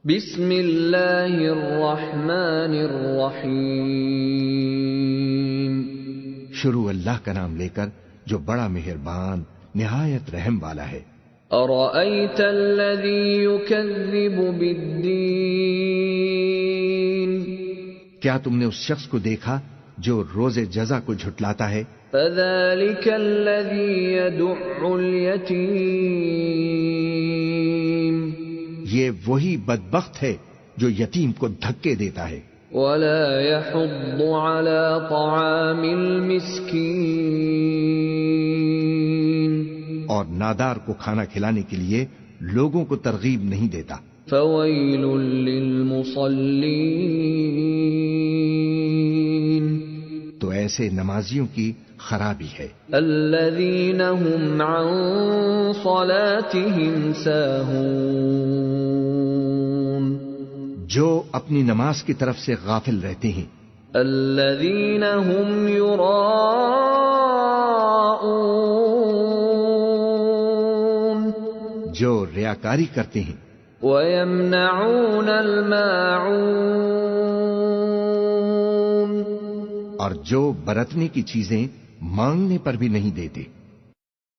بسم اللہ الرحمن الرحیم، شروع اللہ کا نام لے کر جو بڑا مہربان نہایت رحم والا ہے۔ ارأیت الذی یکذب بالدین، کیا تم نے اس شخص کو دیکھا جو روز جزا کو جھٹلاتا ہے؟ فذلک الذی یدع الیتیم، یہ وہی بدبخت ہے جو یتیم کو دھکے دیتا ہے، ولا یحض علی طعام المسکین، اور نادار کو کھانا کھلانے کے لیے لوگوں کو ترغیب نہیں دیتا۔ فویل للمصلین، تو ایسے نمازیوں کی خرابی ہے، الذین هم عن صلاتهم ساہون، جو اپنی نماز کی طرف سے غافل رہتے ہیں، الذین هم یراءون، جو ریاکاری کرتے ہیں، ویمنعون الماعون، اور جو برتنے کی چیزیں مانگنے پر بھی نہیں دیتے۔